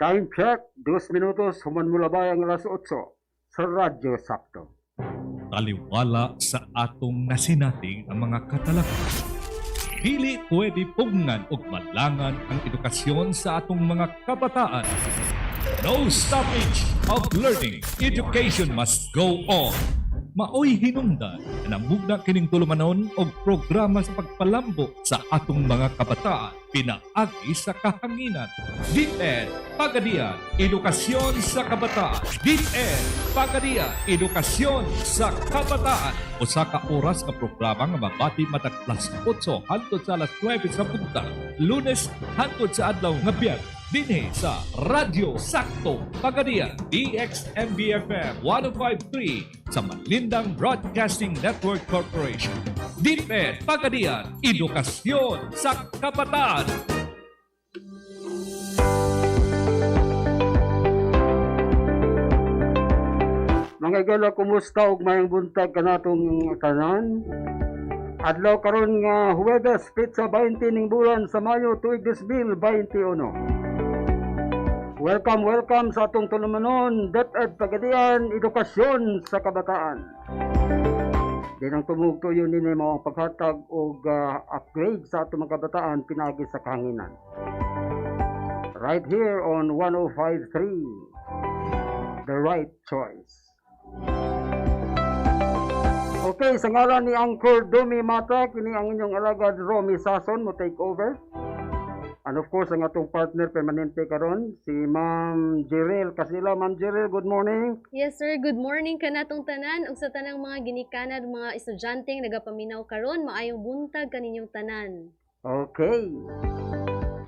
Time check, 2 minutos, human mula ba ang alas 8 sa Radyo Sakto. Taliwala sa atong nasinating ang mga katalakay. Dili pwede pugnan o malangan ang edukasyon sa atong mga kabataan. No stoppage of learning. Education must go on. Maoy hinungdan na namugna kining tulumanon og programa sa pagpalambo sa atong mga kabataan pinaagi sa kahanginan. DEPED, PAGADIAN, Edukasyon sa Kabataan. DEPED, PAGADIAN, Edukasyon sa Kabataan. Usa ka oras nga programa nga mabati matag alas 8 hangtod sa alas 9 sa punta. Lunes hangtod sa adlaw nga Biyernes. Dinhi sa Radyo Sakto, PAGADIAN, DXMB FM 105.3 sa Malindang Broadcasting Network Corporation. DEPED, PAGADIAN, Edukasyon sa Kabataan. Mga igala, kumusta ug mayang buntag kanatong tanan? Adlaw karon nga Huwebes, Pitsa 20 ning bulan sa Mayo tuig 2021. Welcome sa atong tulumanon, DEPED, PAGADIAN, Edukasyon sa Kabataan. Dinang tumugtuyo nini mo ang paghatag og upgrade sa atong mga kabataan pinagi sa kahanginan. Right here on 105.3, The Right Choice. Okay, sa ngalan ni Angkor Domi Mata, kini ang inyong alagad Romy Sason mo take over. And of course, ang atong partner permanente karon si Ma'am Jerel Kasila. Ma'am Jerel, good morning. Yes sir, good morning kanatong tanan ug sa tanang mga ginikanan mga estudyanteng nagapaminaw karon, maayong buntag kaninyong tanan. Okay.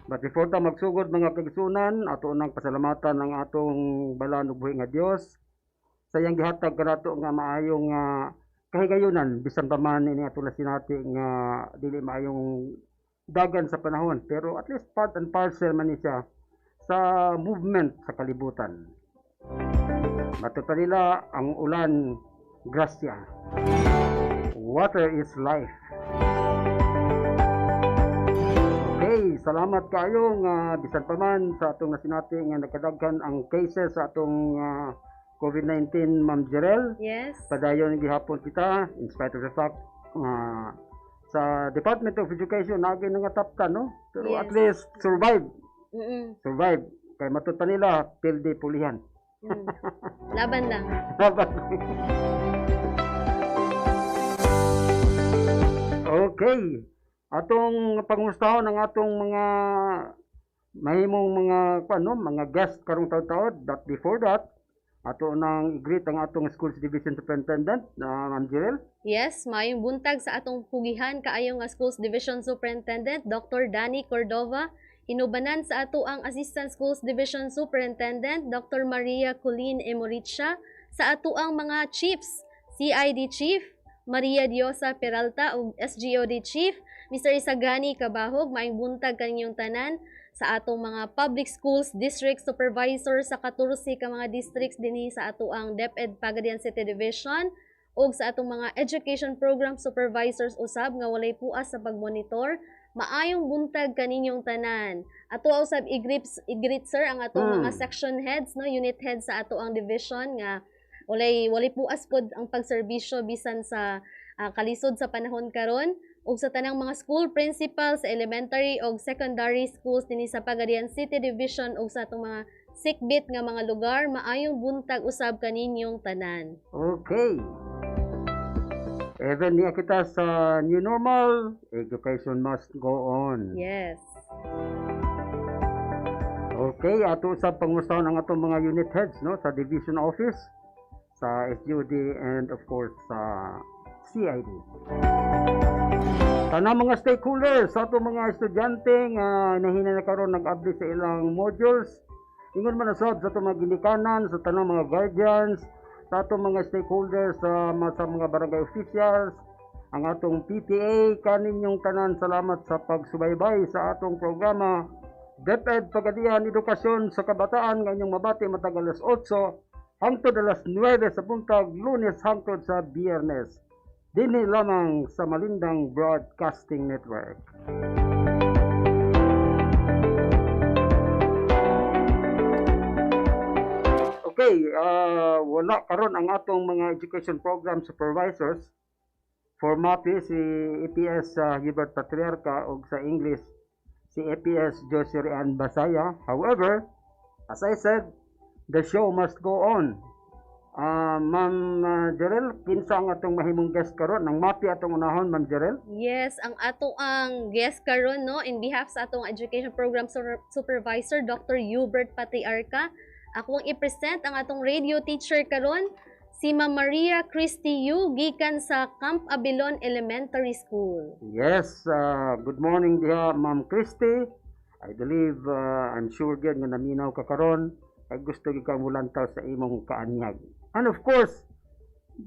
But before ta magsugod mga kaigsunan, ato nang pasalamatan ang atong balaan ug buhi nga Dios sa iyang gihatag kanato nga maayong kahigayunan bisan pa man ini ato sinati nga dili maayong dagan sa panahon, pero at least part and parcel man ni siya sa movement sa kalibutan. Matuto nila ang ulan, grasya. Water is life. Okay, salamat kayo nga bisan pa man sa atong nasinati nga nagkadaghan ang cases sa atong COVID-19, Ma'am Jerel. Yes. Padayon gihapon kita in spite of the fact sa Department of Education nagay nga top 10, no? Pero Yes. at least survive. Survive. Kay matuta nila pildi pulihan. Laban lang. Okay. Atong pangustahon ang atong mga mahimong mga guest karong taud-taud, but before that, ato nang i-greet ang atong Schools Division Superintendent, Ma'am Jerel. Yes, maayong buntag sa atong pugihan kaayo nga Schools Division Superintendent Dr. Danny Cordova. Hinubanan sa ato ang Assistant Schools Division Superintendent Dr. Maria Colleen Emoricha, sa ato ang mga chiefs, CID Chief Maria Diosa Peralta ug SGOD Chief Mr. Isagani Kabahog. Maayong buntag kaninyong tanan sa atong mga public schools district supervisor sa 14 ka mga districts dinhi sa ato ang DEPED PAGADIAN City Division ug sa atong mga education program supervisors usab nga walay puas sa pagmonitor. Maayong buntag kaninyong tanan. Ato usab i-greet sir ang atong mga section heads, no, unit heads sa ato ang division nga walay puas pod ang pagserbisyo bisan sa kalisod sa panahon karon. Ug sa tanang mga school principal sa elementary ug secondary schools dinhi sa PAGADIAN City Division ug sa atong mga sikbit nga mga lugar, maayong buntag usab kaninyong tanan. Okay. Even niya kita sa new normal, education must go on. Yes. Okay, ato sa pangustahon ang atong mga unit heads, no, sa division office, sa SGOD and of course sa CID. Tanang mga stakeholders sa atong mga estudyante nga nahina na karon nag-update sa ilang modules. Ingon man nasab sa atong mga ginikanan, sa tanang mga guardians, sa atong mga stakeholders sa mga barangay officials, ang atong PTA, kaninyong tanan salamat sa pagsubaybay sa atong programa DEPED PAGADIAN Edukasyon sa Kabataan nga inyong mabati matag alas 8 hangtod alas 9 sa buntag, Lunes hangtod sa Biyernes. Dinhi lamang sa Malindang Broadcasting Network. Okay, wala karon ang atong mga education program supervisors for MAPI si EPS Gilbert Patriarca o sa English si EPS Josie Rian Basaya. However, as I said, the show must go on. Ma'am Jerel, kinsa ang atong mahimong guest karon? Nang MAPI atong unahon, Ma'am Jerel? Yes, ang ato ang guest karon no in behalf sa atong education program supervisor Dr. Hubert Patriarca. Ako ang i-present ang atong radio teacher karon si Ma'am Maria Christy Yu gikan sa Camp Abilon Elementary School. Yes, good morning diha Ma'am Christy. I believe I'm sure gyud nga naminaw ka karon ay gusto gyud ka mulantaw sa imong kaanyag. And of course,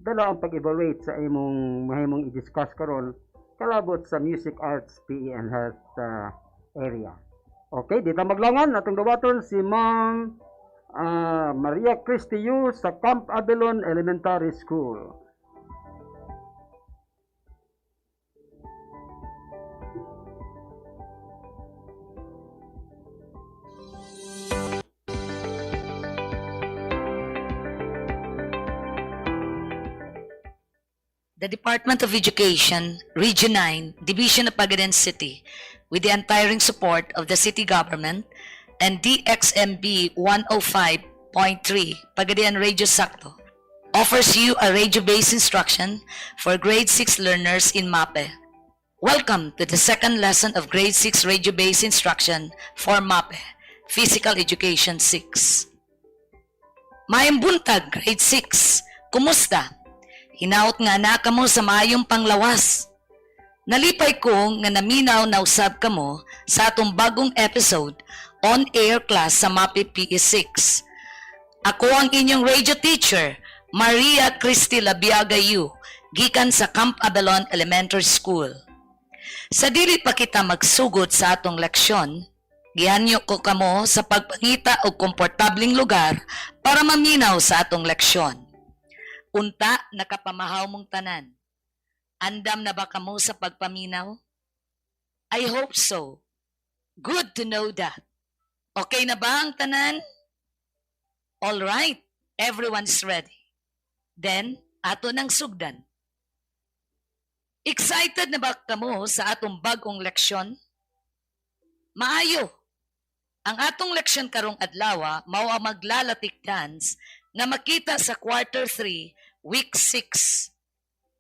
dala ang pag-evaluate sa imong mahimong i-discuss karon kalabot sa music, arts, PE and health area. Okay, dito maglangan atong dawaton si Ma'am Maria Christy Yu sa Camp Abilon Elementary School. The Department of Education, Region 9, Division of PAGADIAN City, with the untiring support of the city government and DXMB 105.3 PAGADIAN Radio Sakto, offers you a radio-based instruction for grade 6 learners in MAPE. Welcome to the second lesson of grade 6 radio-based instruction for MAPE, Physical Education 6. Maayong buntag, grade 6. Kumusta? Hinaot nga na kamo sa maayong panglawas. Nalipay ko nga naminaw na usab kamo sa atong bagong episode on-air class sa MAPE PE6. Ako ang inyong radio teacher, Maria Christy Labiaga Yu, gikan sa Camp Abilon Elementary School. Sa dili pa kita magsugod sa atong leksyon, gihanyo ko kamo sa pagpangita og komportabling lugar para maminaw sa atong leksyon. Unta, nakapamahaw mong tanan. Andam na ba kamo sa pagpaminaw? I hope so. Good to know that. Okay na ba ang tanan? All right, everyone is ready. Then, ato nang sugdan. Excited na ba kamo sa atong bagong leksyon? Maayo. Ang atong leksyon karong adlaw mao ang maglalatik dance nga makita sa quarter 3, week 6.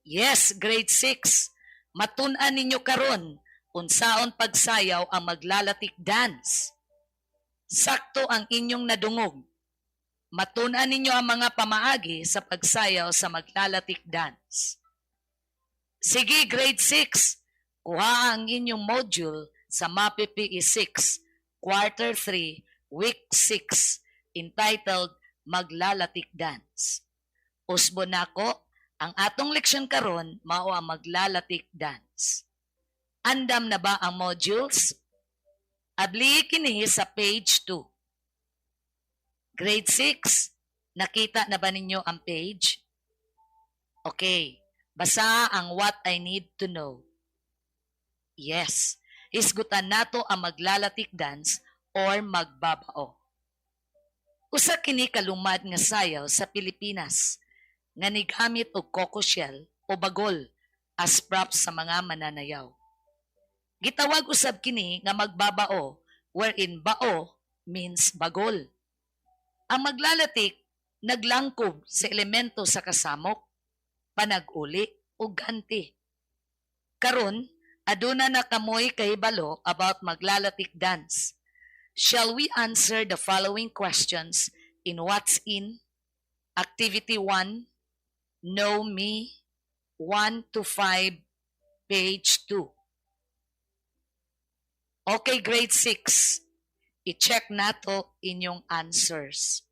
Yes, grade 6. Matun-an ninyo karon unsaon pagsayaw ang maglalatik dance. Sakto ang inyong nadungog. Matun-an ninyo ang mga pamaagi sa pagsayaw sa maglalatik dance. Sige, grade 6. Kuha ang inyong module sa MAPE PE6, quarter 3, week 6, entitled Maglalatik Dance. Usbo nako, ang atong leksyon karon mao ang maglalatik dance. Andam na ba ang modules? Abli kini sa page 2. Grade 6, nakita na ba ninyo ang page? Okay, basa ang what I need to know. Yes, isgutan nato ang maglalatik dance or magbabao. Usa kini kalumad nga sayaw sa Pilipinas nga nigamit og coco shell o bagol as props sa mga mananayaw. Gitawag usab kini nga magbabao wherein bao means bagol. Ang maglalatik naglangkob sa elemento sa kasamok, panag-uli o ganti. Karon, aduna na kamoy kahibalo about maglalatik dance. Shall we answer the following questions in What's In? Activity 1, Know Me, 1 to 5, page 2. Okay, grade 6. I-check nato inyong answers.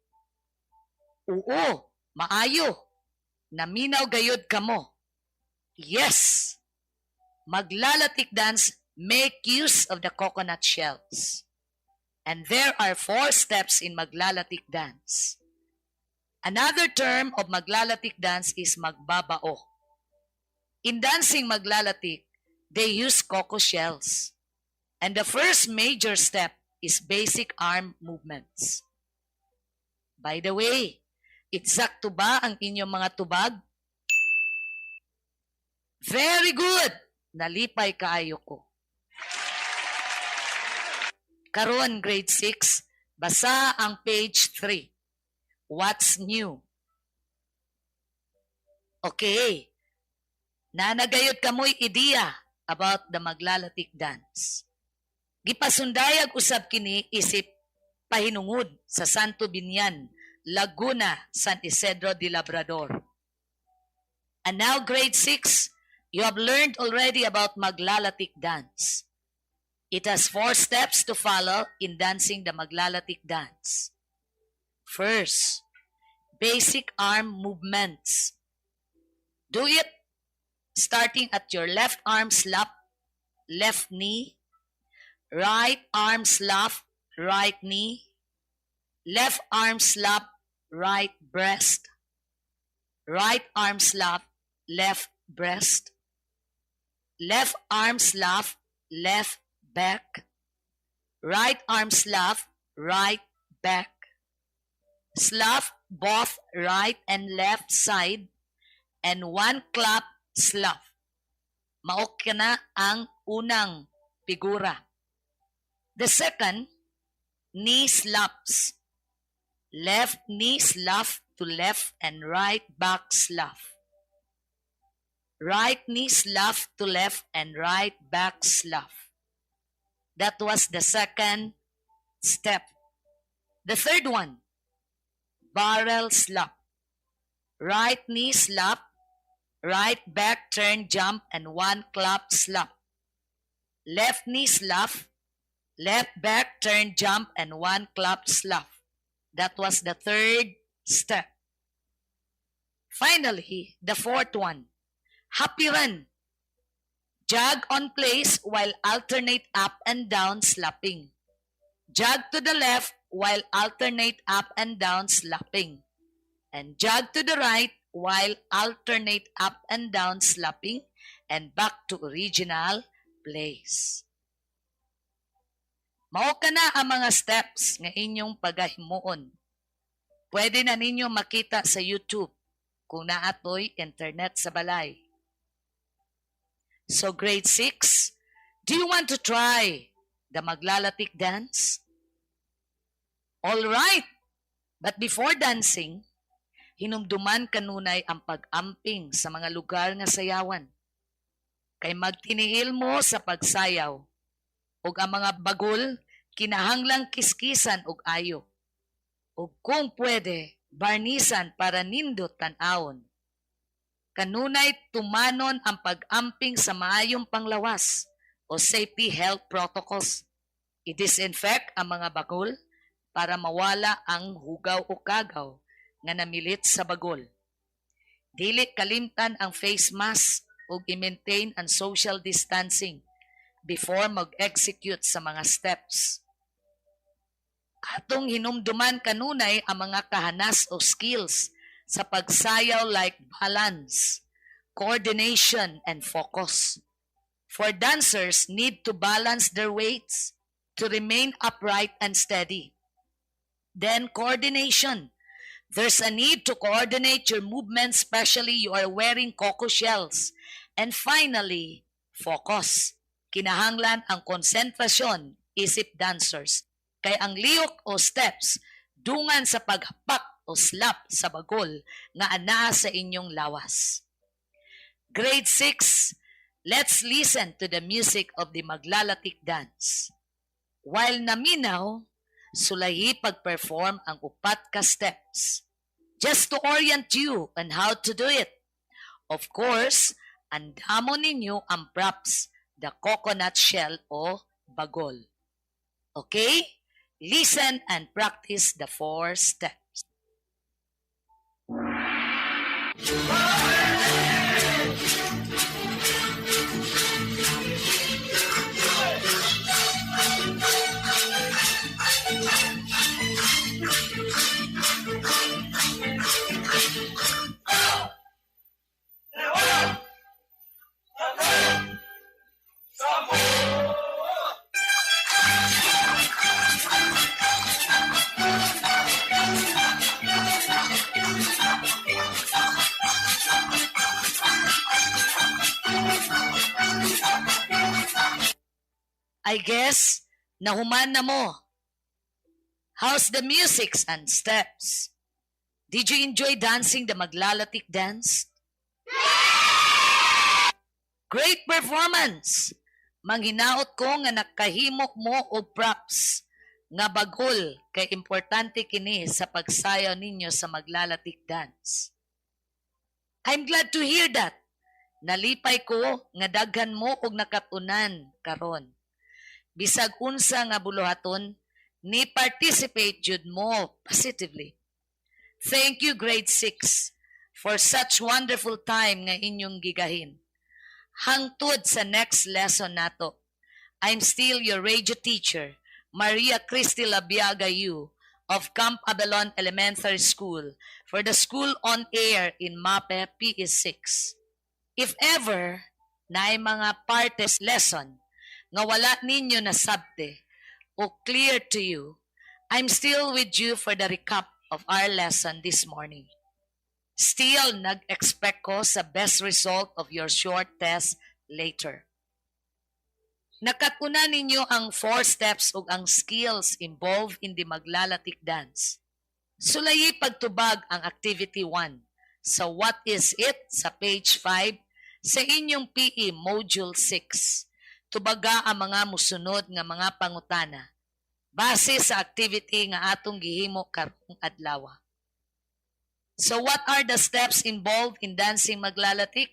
Oo, maayo. Naminaw gayod kamo. Yes. Maglalatik dance, make use of the coconut shells. And there are 4 steps in maglalatik dance. Another term of maglalatik dance is magbabao. In dancing maglalatik, they use coco shells. And the first major step is basic arm movements. By the way, Eksakto ba ang inyong mga tubag? Very good! Nalipay kaayo ko. Karon grade 6, basa ang page 3. What's new? Okay. Nanagayod kamoy ideya about the maglalatik dance. Gipasundayag usab kini isip pahinungod sa Santo Binyan, Laguna, San Isidro de Labrador. And now grade 6, you have learned already about maglalatik dance. It has 4 steps to follow in dancing the maglalatik dance. First, basic arm movements. Do it starting at your left arm slap, left knee, right arm slap, right knee, left arm slap, right breast, right arm slap, left breast, left arm slap, left back, right arm slap, right back, slap both right and left side, and 1 clap slap. Maok na ang unang figura. The second, knee slaps. Left knee slap to left and right back slap. Right knee slap to left and right back slap. That was the second step. The third one, barrel slap. Right knee slap, right back turn jump and 1 clap slap. Left knee slap, left back turn jump and 1 clap slap. That was the third step. Finally, the fourth one, happy run. Jog on place while alternate up and down slapping. Jog to the left while alternate up and down slapping. And jog to the right while alternate up and down slapping and back to original place. Mao kana ang mga steps nga inyong pagahimuon. Pwede na ninyo makita sa YouTube kung naatoy internet sa balay. So grade 6, do you want to try the maglalatik dance? All right. But before dancing, hinumduman kanunay ang pag-amping sa mga lugar nga sayawan. Kay magtinihil mo sa pagsayaw, ug ang mga bagol kinahanglang kiskisan og ayo. Ug kung pwede, barnisan para nindot tan-awon. Kanunay tumanon ang pag-amping sa maayong panglawas o safety health protocols. I-disinfect ang mga bagol para mawala ang hugaw o kagaw nga namilit sa bagol. Dili kalimtan ang face mask ug i-maintain ang social distancing before mag-execute sa mga steps. Atong hinumduman kanunay ang mga kahanas o skills sa pagsayaw like balance, coordination, and focus. For dancers need to balance their weights to remain upright and steady. Then coordination. There's a need to coordinate your movements, especially you are wearing coco shells. And finally, focus. Kinahanglan ang konsentrasyon, isip dancers. Kay ang liyok o steps, dungan sa paghapak o slap sa bagol nga anaa sa inyong lawas. Grade 6, let's listen to the music of the maglalatik dance. While naminaw, sulahi pag-perform ang upat ka steps. Just to orient you on how to do it. Of course, andamon ninyo ang props, the coconut shell o bagol. Okay? Listen and practice the 4 steps. I guess, nahuman na mo. How's the music and steps? Did you enjoy dancing the maglalatik dance? Great performance! Manghinaot ko nga nakahimok mo og props nga bagol kay importante kini sa pagsayaw ninyo sa maglalatik dance. I'm glad to hear that. Nalipay ko nga daghan mo og nakatunan karon. Bisag unsa nga buluhaton, ni participate jud mo positively. Thank you grade 6 for such wonderful time nga inyong gigahin. Hangtod sa next lesson nato. I'm still your radio teacher, Maria Cristi Labiaga Yu of Camp Abelon Elementary School for the school on air in MAPE PE6. If ever na mga partes lesson nga wala ninyo na sabte o clear to you, I'm still with you for the recap of our lesson this morning. Still, nag-expect ko sa best result of your short test later. Nakatuna ninyo ang 4 steps ug ang skills involved in the maglalatik dance. Sulayi pagtubag ang activity 1 sa What is it sa page 5 sa inyong PE Module 6. Tubaga ang mga musunod nga mga pangutana base sa activity nga atong gihimo karong adlaw. So what are the steps involved in dancing maglalatik?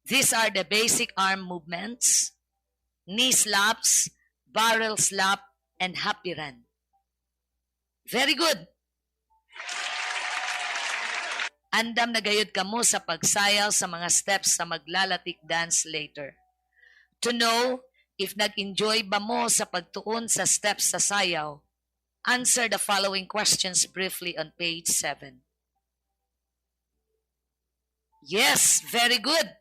These are the basic arm movements, knee slaps, barrel slap, and happy run. Very good. Andam na gayud kamo sa pagsayaw sa mga steps sa maglalatik dance later. To know if nag-enjoy ba mo sa pagtuon sa steps sa sayaw, answer the following questions briefly on page 7. Yes, very good.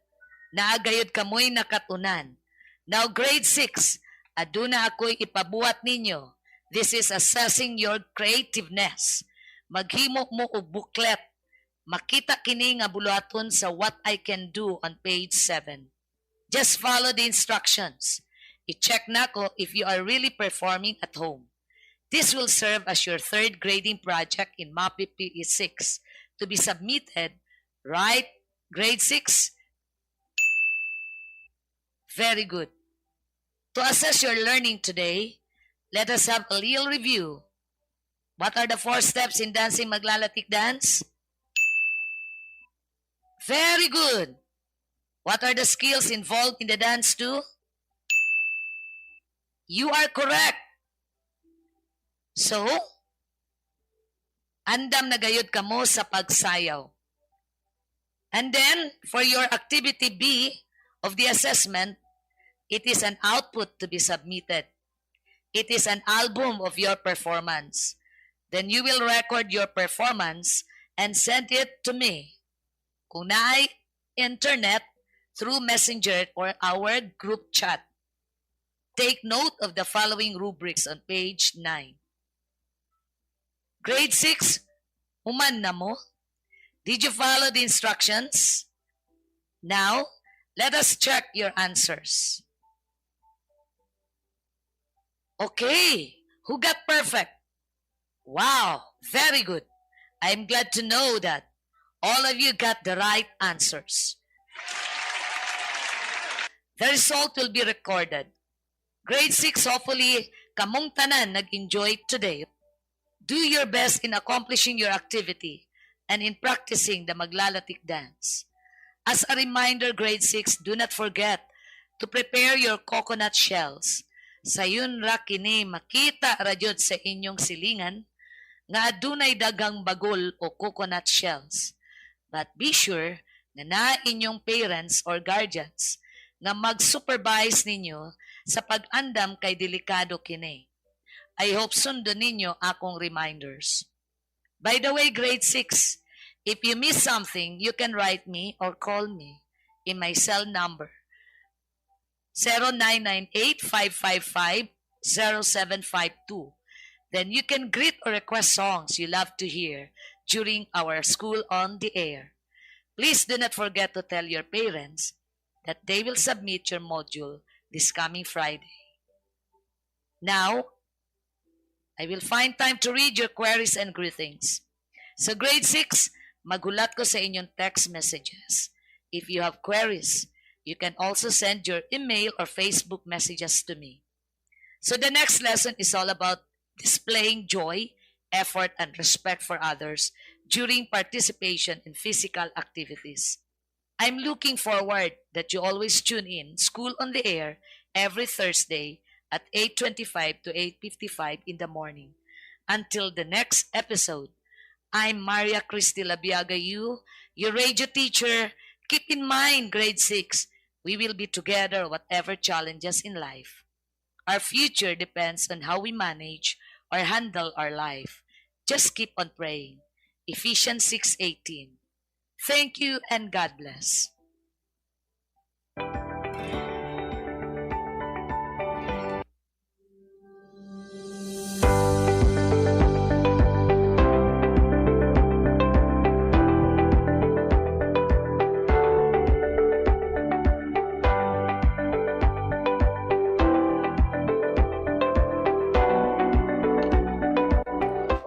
Naagayod kamoy nakatunan. Now grade 6, aduna ako'y ipabuhat ninyo. This is assessing your creativeness. Maghimo mo og booklet. Makita kini nga buluhaton sa What I Can Do on page 7. Just follow the instructions. I-check na ko if you are really performing at home. This will serve as your 3rd grading project in MAPE PE6 to be submitted, right? Grade 6? Very good. To assess your learning today, let us have a little review. What are the 4 steps in dancing maglalatik dance? Very good. What are the skills involved in the dance too? You are correct. So, andam na gayud kamo sa pagsayaw. And then, for your activity B of the assessment, it is an output to be submitted. It is an album of your performance. Then you will record your performance and send it to me. Kung naay internet, through Messenger or our group chat. Take note of the following rubrics on page 9. Grade 6, human na mo? Did you follow the instructions? Now, let us check your answers. Okay, who got perfect? Wow, very good. I'm glad to know that all of you got the right answers. The result will be recorded. Grade 6, hopefully, kamong tanan nag-enjoy today. Do your best in accomplishing your activity and in practicing the maglalatik dance. As a reminder, grade 6, do not forget to prepare your coconut shells. Sayon ra kini makita ra jud sa inyong silingan nga adunay daghang bagol o coconut shells. But be sure na inyong parents or guardians nga mag-supervise ninyo sa pag-andam kay delikado kini. I hope sundo ninyo akong reminders. By the way, grade 6, if you miss something, you can write me or call me in my cell number 0998-555-0752. Then you can greet or request songs you love to hear during our school on the air. Please do not forget to tell your parents that they will submit your module this coming Friday. Now, I will find time to read your queries and greetings. So grade 6, magulat ko sa inyong text messages. If you have queries, you can also send your email or Facebook messages to me. So the next lesson is all about displaying joy, effort, and respect for others during participation in physical activities. I'm looking forward that you always tune in School on the Air every Thursday at 8:25 to 8:55 in the morning. Until the next episode, I'm Maria Cristi Labiaga, your radio teacher. Keep in mind, grade 6, we will be together whatever challenges in life. Our future depends on how we manage or handle our life. Just keep on praying. Ephesians 6:18. Thank you and God bless.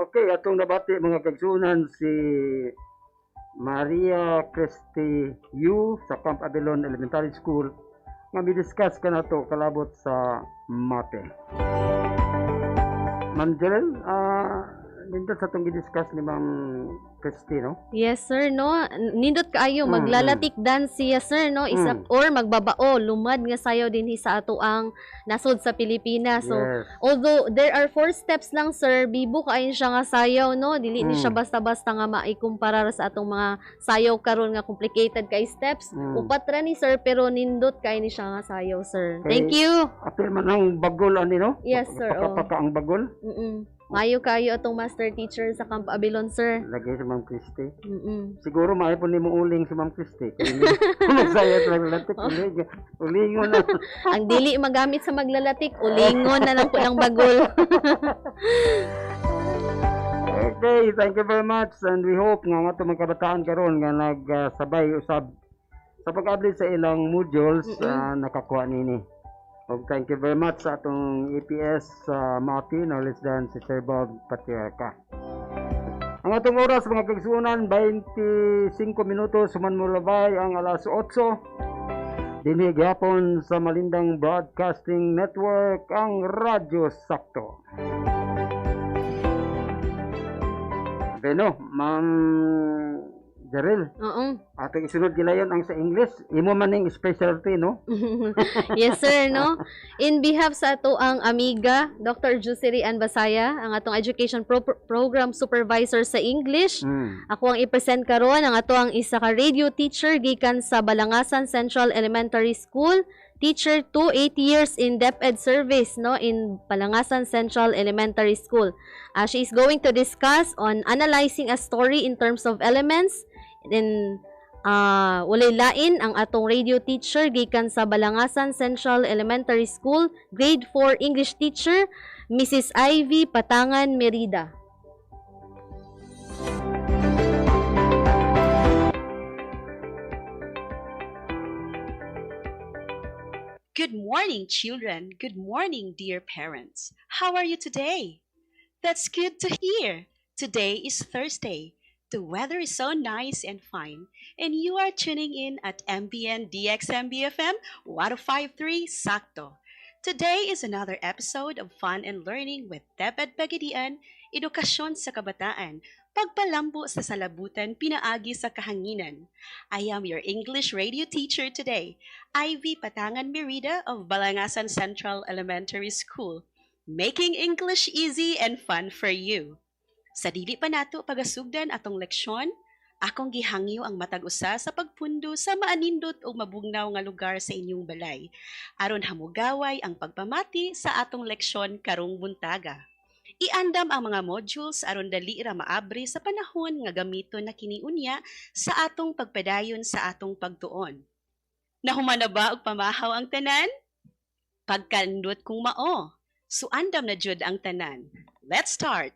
Okay, atong nabati mga kagsunan si Maria Cristi Yu sa Camp Adelon Elementary School nga mi-discuss ka na to kalabot sa mate. Ma'am Jerel, nindot sa itong i-discuss ni Ma'am Cristi, no? Yes, sir, no? Nindot kaayo, maglalatik dance siya, sir, no? Or magbabao, lumad nga sayo din sa ato ang nasod sa Pilipinas. So, Yes. although there are 4 steps lang, sir, bibo kaayon siya nga sayaw, no? Dili ni siya basta-basta nga maikumparar sa atong mga sayaw karon nga complicated kay steps. Upat ra ni, sir, pero nindot kay ni siya nga sayaw, sir. Okay. Thank you. Apil man ang bagol, ani, no? Yes, sir, oh. Paka ang bagol. Mayo kayo atong master teacher sa Camp Abilon, sir. Lagi si Ma'am Cristi. Siguro maipon ni mo uling si Ma'am Cristi. Magsayat lang latik. Ulingon na. Ang dili magamit sa maglalatik, ulingon na lang po ng bagol. Okay, thank you very much. And we hope nga itong mga kabataan karon nga nagsabay usab sa pag-update sa ilang modules nakakuha nini. Og thank you very much sa atong EPS Mati, no less than si Sir Bob Patriarca. Ang atong oras mga kagsunan 25 minutos sumanmulabay ang alas 8. Dinhi gyapon sa Malindang Broadcasting Network ang Radyo Sakto. Beno, Ma'am Jaril. Oo. Atong isunod gilayon ang sa English. Imo man ning specialty, no? Yes, sir, no? In behalf sa ato ang amiga, Dr. Jusiri Anbasaya, ang atong Education Program Supervisor sa English. Ako ang i-present karon ang ato ang isa ka radio teacher gikan sa Balangasan Central Elementary School. Teacher 2, 8 years in DEPED service, no, in Balangasan Central Elementary School. She is going to discuss on analyzing a story in terms of elements. Then, walay lain ang atong radio teacher gikan sa Balangasan Central Elementary School, grade 4 English teacher, Mrs. Ivy Patangan Merida. Good morning, children. Good morning, dear parents. How are you today? That's good to hear. Today is Thursday. The weather is so nice and fine, and you are tuning in at MBN DXMB FM 105.3 Sakto. Today is another episode of Fun and Learning with DEPED PAGADIAN, Edukasyon sa Kabataan, Pagpalambo sa Salabutan, Pinaagi sa Kahanginan. I am your English radio teacher today, Ivy Patangan Merida of Balangasan Central Elementary School, making English easy and fun for you. Sa dili pa nato pagasugdan atong leksyon, akong gihangyo ang matag usa sa pagpundo sa maanindot o mabugnaw nga lugar sa inyong balay, aron hamugaway ang pagpamati sa atong leksyon karong buntaga. Iandam ang mga modules aron dali ra maabri sa panahon nga gamiton na kiniunya sa atong pagpadayon sa atong pagtuon. Nahuman na ba og pamahaw ang tanan? Pagkandot kung mao, suandam na jud ang tanan. Let's start.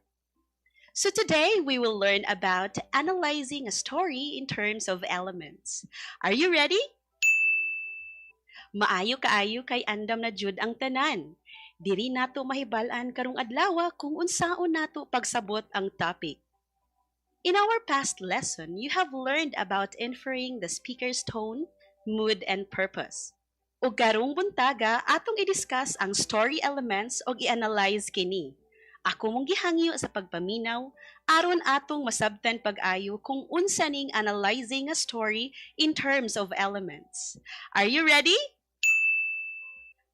So today we will learn about analyzing a story in terms of elements. Are you ready? Maayo kaayo kay andam na jud ang tanan. Diri nato mahibal-an karong adlaw kung unsaon nato pagsabot ang topic. In our past lesson, you have learned about inferring the speaker's tone, mood, and purpose. Ug karong buntaga atong i-discuss ang story elements o i-analyze kini. Ako mong gihangyo sa pagpaminaw aron atong masabtan pag-ayo kung unsa ning analyzing a story in terms of elements. Are you ready?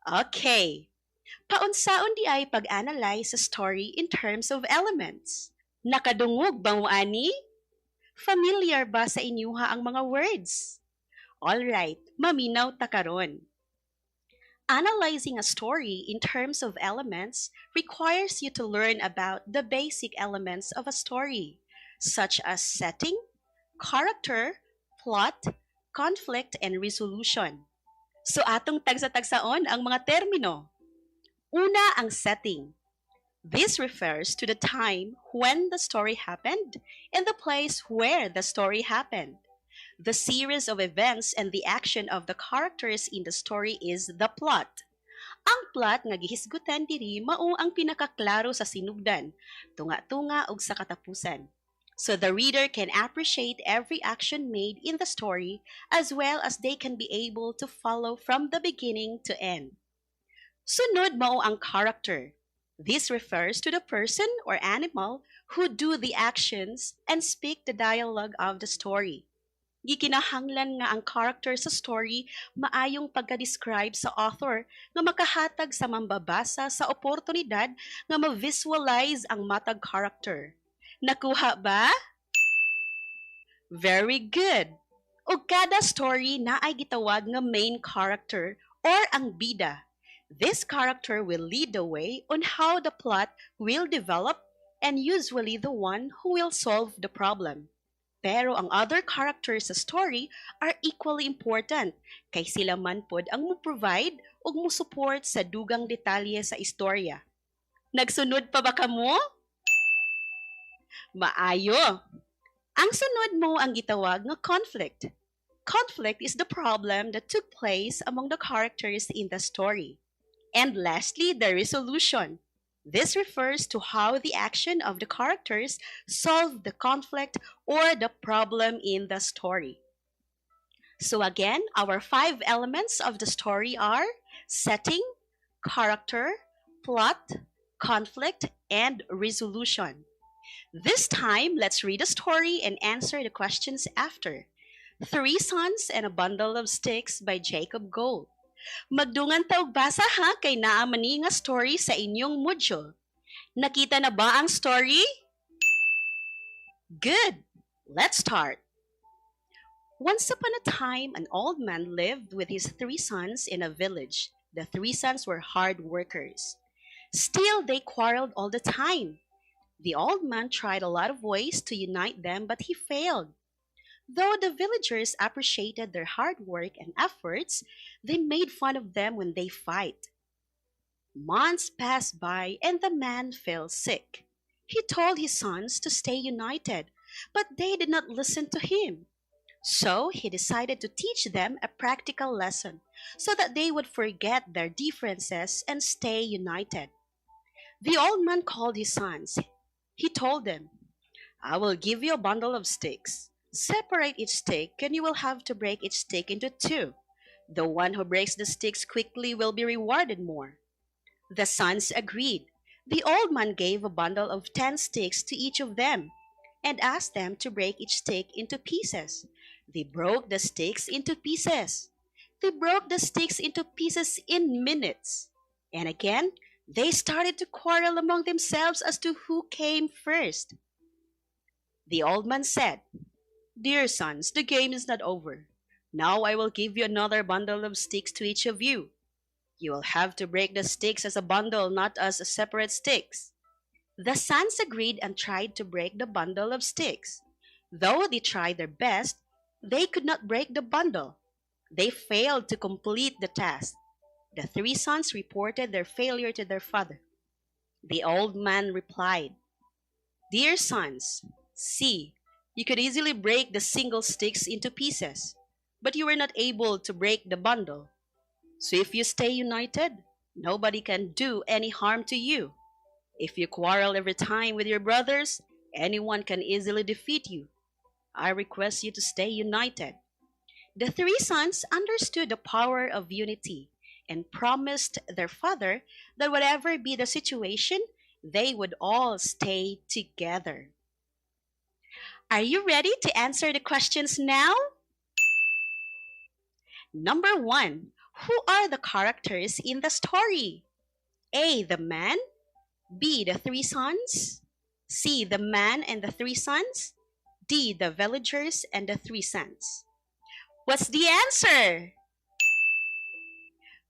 Okay. Paunsaon di ay pag-analyze sa story in terms of elements? Nakadungog ba mo ani? Familiar ba sa inyuha ang mga words? Alright, maminaw ta karon. Analyzing a story in terms of elements requires you to learn about the basic elements of a story, such as setting, character, plot, conflict, and resolution. So atong tagsa-tagsaon ang mga termino. Una, ang setting. This refers to the time when the story happened and the place where the story happened. The series of events and the action of the characters in the story is the plot. Ang plot nga gihisgutan diri mao ang pinakaklaro sa sinugdan, tunga-tunga ug sa katapusan. So the reader can appreciate every action made in the story as well as they can be able to follow from the beginning to end. Sunod mao ang character. This refers to the person or animal who do the actions and speak the dialogue of the story. Gikinahanglan nga ang character sa story maayong pagka-describe sa author nga makahatag sa mambabasa sa oportunidad nga ma-visualize ang matag character. Nakuha ba? Very good! O kada story na ay gitawag nga main character or ang bida. This character will lead the way on how the plot will develop and usually the one who will solve the problem. Pero ang other characters sa story are equally important kay sila man pod ang mo-provide ug mo-support sa dugang detalye sa istorya. Nagsunod pa ba kamo? Maayo! Ang sunod mo ang gitawag nga conflict. Conflict is the problem that took place among the characters in the story. And lastly, the resolution. This refers to how the action of the characters solve the conflict or the problem in the story. So again, our 5 elements of the story are setting, character, plot, conflict, and resolution. This time, let's read the story and answer the questions after. 3 Sons and a Bundle of Sticks by Jacob Gold. Magdungan ta og basa ha kay naa man ni nga story sa inyong module. Nakita na ba ang story? Good. Let's start. Once upon a time, an old man lived with his 3 sons in a village. The 3 sons were hard workers. Still, they quarreled all the time. The old man tried a lot of ways to unite them, but he failed. Though the villagers appreciated their hard work and efforts, they made fun of them when they fight. Months passed by and the man fell sick. He told his sons to stay united, but they did not listen to him. So he decided to teach them a practical lesson so that they would forget their differences and stay united. The old man called his sons. He told them, "I will give you a bundle of sticks. Separate each stick and you will have to break each stick into 2. The one who breaks the sticks quickly will be rewarded more." The sons agreed. The old man gave a bundle of 10 sticks to each of them and asked them to break each stick into pieces. They broke the sticks into pieces. They broke the sticks into pieces in minutes. And again, they started to quarrel among themselves as to who came first. The old man said, "Dear sons, the game is not over. Now I will give you another bundle of sticks to each of you. You will have to break the sticks as a bundle, not as separate sticks." The sons agreed and tried to break the bundle of sticks. Though they tried their best, they could not break the bundle. They failed to complete the task. The 3 sons reported their failure to their father. The old man replied, "Dear sons, see, you could easily break the single sticks into pieces, but you were not able to break the bundle. So if you stay united, nobody can do any harm to you. If you quarrel every time with your brothers, anyone can easily defeat you. I request you to stay united. The three sons understood the power of unity and promised their father that whatever be the situation, they would all stay together. Are you ready to answer the questions now? Number 1. Who are the characters in the story? A. The man. B. The three sons. C. The man and the three sons. D. The villagers and the three sons. What's the answer?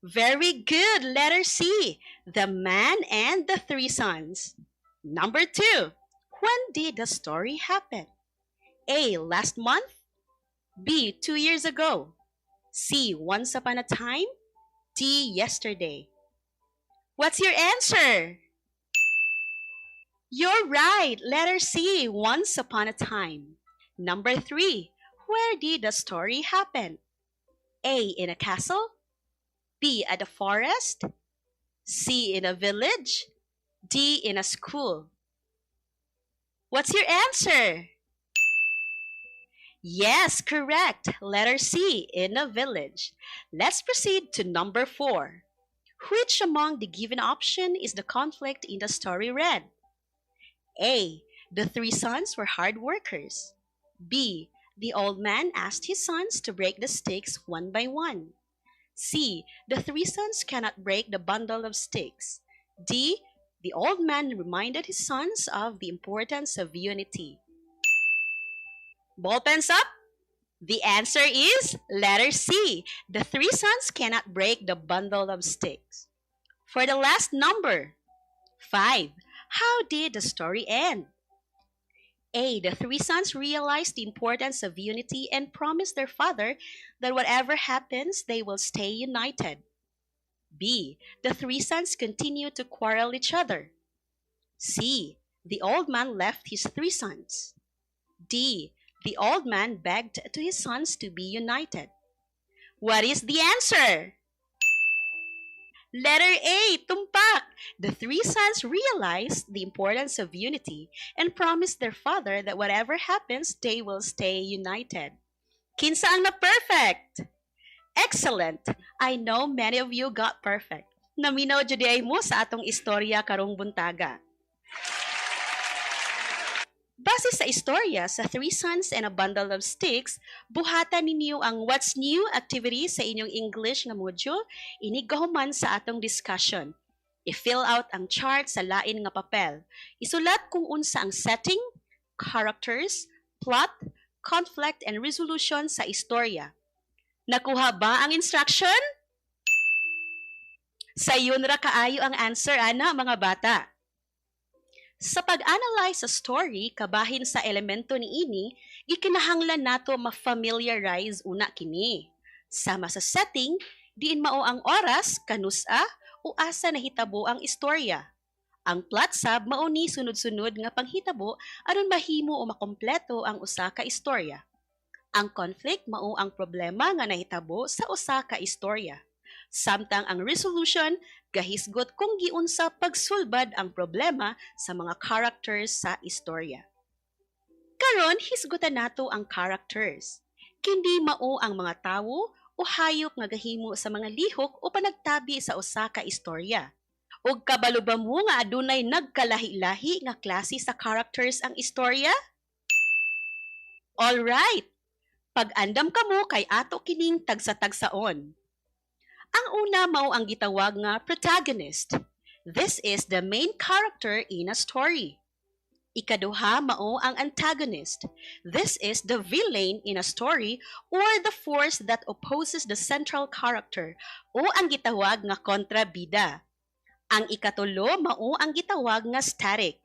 Very good. Letter C. The man and the three sons. Number 2. When did the story happen? A. Last month. B. 2 years ago. C. Once upon a time. D. Yesterday. What's your answer? You're right. Letter C. Once upon a time. Number 3. Where did the story happen? A. In a castle. B. At a forest. C. In a village. D. In a school. What's your answer? Yes, correct. Letter C. In a village. Let's proceed to number 4. Which among the given option is the conflict in the story read? A. The three sons were hard workers. B. The old man asked his sons to break the sticks one by one. C. The three sons cannot break the bundle of sticks. D. The old man reminded his sons of the importance of unity. Ballpens up? The answer is letter C. The three sons cannot break the bundle of sticks. For the last number, 5. How did the story end? A. The three sons realized the importance of unity and promised their father that whatever happens, they will stay united. B. The three sons continued to quarrel each other. C. The old man left his three sons. D. The old man begged to his sons to be united. What is the answer? Letter A, tumpak. The three sons realized the importance of unity and promised their father that whatever happens, they will stay united. Kinsa ang na-perfect? Excellent. I know many of you got perfect. Naminaw jud ay mo sa atong istorya karong buntaga. Base sa istorya sa Three Sons and a Bundle of Sticks, buhatan ninyo ang What's New activity sa inyong English nga module, inigahuman sa atong discussion. I-fill out ang chart sa lain nga papel. Isulat kung unsa ang setting, characters, plot, conflict, and resolution sa istorya. Nakuha ba ang instruction? Sayon ra kaayo ang answer, ana mga bata. Sa pag-analyze sa story, kabahin sa elemento niini, gikinahanglan nato ma-familiarize una kini. Sama sa setting, diin mao ang oras, kanusa, o asa nahitabo ang istorya. Ang plot sab mao ni sunod-sunod nga panghitabo aron mahimo o makompleto ang usa ka istorya. Ang conflict mao ang problema nga nahitabo sa usa ka istorya. Samtang ang resolution, gahisgot kung giunsa pagsulbad ang problema sa mga characters sa istorya. Karon, hisgutan nato ang characters. Kindi mao ang mga tawo o hayop nga gahimo sa mga lihok o panagtabi sa usa ka istorya. Og kabalo ba mo nga adunay nagkalahi-lahi nga klase sa characters ang istorya? All right. Pag-andam kamo kay ato kining tagsa-tagsaon. Ang una mao ang gitawag nga protagonist. This is the main character in a story. Ikaduha mao ang antagonist. This is the villain in a story or the force that opposes the central character o ang gitawag nga kontrabida. Ang ikatulo mao ang gitawag nga static.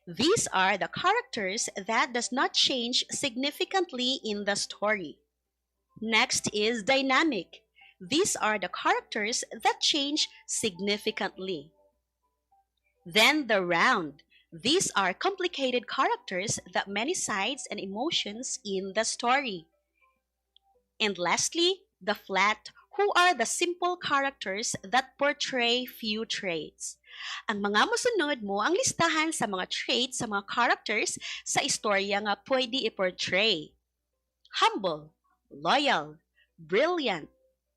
These are the characters that does not change significantly in the story. Next is dynamic. These are the characters that change significantly. Then the round. These are complicated characters that many sides and emotions in the story. And lastly, the flat Who are the simple characters that portray few traits? Ang mga musunod mo ang listahan sa mga traits sa mga characters sa istorya nga pwede i-portray. Humble, loyal, brilliant,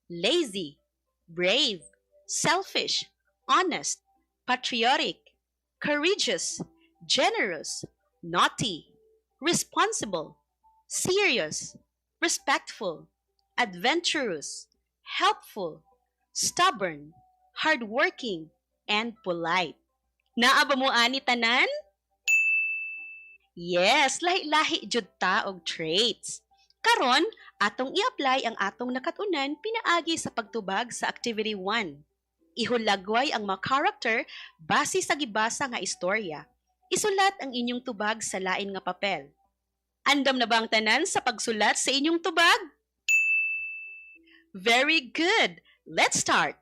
lazy, brave, selfish, honest, patriotic, courageous, generous, naughty, responsible, serious, respectful, adventurous, helpful, stubborn, hardworking, and polite. Naa ba mo ani tanan? Yes, lahi-lahi jud ta og traits. Karon, atong i-apply ang atong nakatunan pinaagi sa pagtubag sa Activity 1. Ihulagway ang mga character base sa gibasa nga istorya. Isulat ang inyong tubag sa lain nga papel. Andam na ba ang tanan sa pagsulat sa inyong tubag? Very good. Let's start.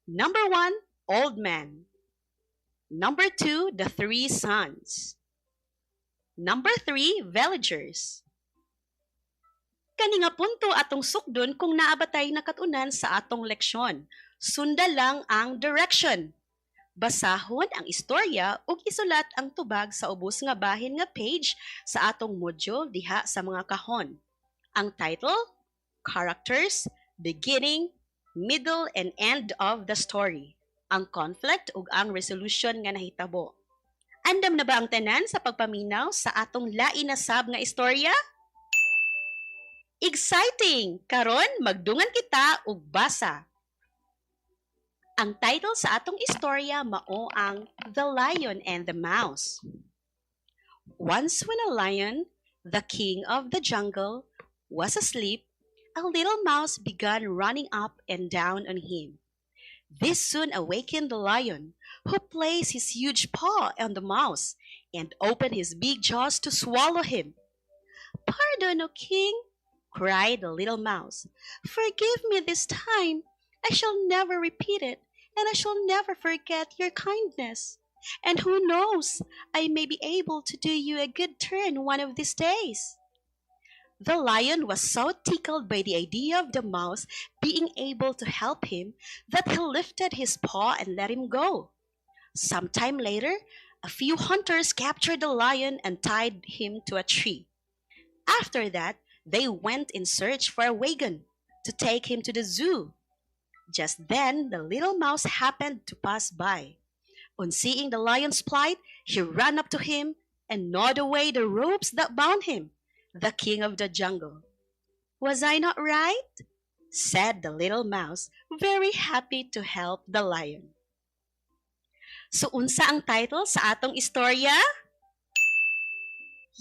Number 1, old man. Number 2, the 3 sons. Number 3, villagers. Kani nga punto atong sukdon kung naabatay nakatunan sa atong leksyon. Sunda lang ang direction. Basahon ang istorya ug isulat ang tubag sa ubos nga bahin nga page sa atong module diha sa mga kahon. Ang title, characters, beginning, middle, and end of the story. Ang conflict ug ang resolution nga nahitabo. Andam na ba ang tanan sa pagpaminaw sa atong lain na sab nga istorya? Exciting! Karon magdungan kita og basa. Ang title sa atong istorya mao ang The Lion and the Mouse. Once when a lion, the king of the jungle, was asleep, a little mouse began running up and down on him. This soon awakened the lion, who placed his huge paw on the mouse and opened his big jaws to swallow him. "Pardon, O king," cried the little mouse. "Forgive me this time. I shall never repeat it, and I shall never forget your kindness. And who knows, I may be able to do you a good turn one of these days." The lion was so tickled by the idea of the mouse being able to help him that he lifted his paw and let him go. Sometime later, a few hunters captured the lion and tied him to a tree. After that, they went in search for a wagon to take him to the zoo. Just then, the little mouse happened to pass by. On seeing the lion's plight, he ran up to him and gnawed away the ropes that bound him, the king of the jungle. "Was I not right?" said the little mouse, very happy to help the lion. So, unsa ang title sa atong istorya?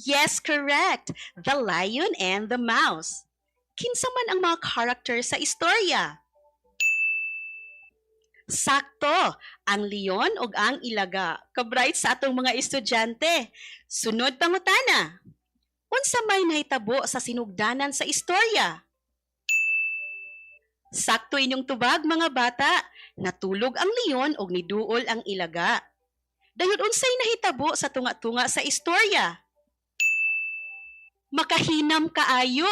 Yes, correct. The Lion and the Mouse. Kinsa man ang mga character sa istorya? Sakto, ang leon ug ang ilaga. Kabright sa atong mga estudyante. Sunod pangutana. Unsa may nahitabo sa sinugdanan sa istorya? Sakto inyong tubag mga bata. Natulog ang leon ug niduol ang ilaga. Dayon unsay nahitabo sa tunga-tunga sa istorya? Makahinam kaayo.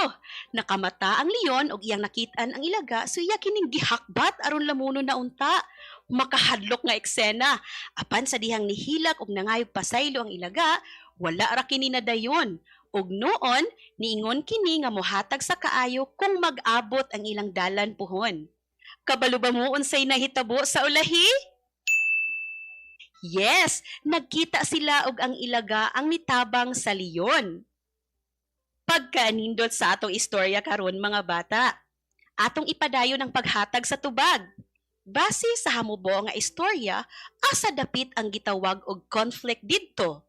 Nakamata ang leon ug iyang nakitaan ang ilaga, so iya kining gihakbat aron lamuno na unta. Makahadlok nga eksena. Apan sa dihang nihilak ug nangayog pasaylo ang ilaga, wala ra kini nadayon. Ug noon, niingon kini nga mohatag sa kaayo kung mag-abot ang ilang dalan puhon. Kabalo ba mo unsay nahitabo sa ulahi? Yes, nagkita sila og ang ilaga ang nitabang sa leon. Pagkanindot sa atong istorya karon mga bata, atong ipadayon ang paghatag sa tubag. Base sa hamubo nga istorya, asa dapit ang gitawag og conflict didto?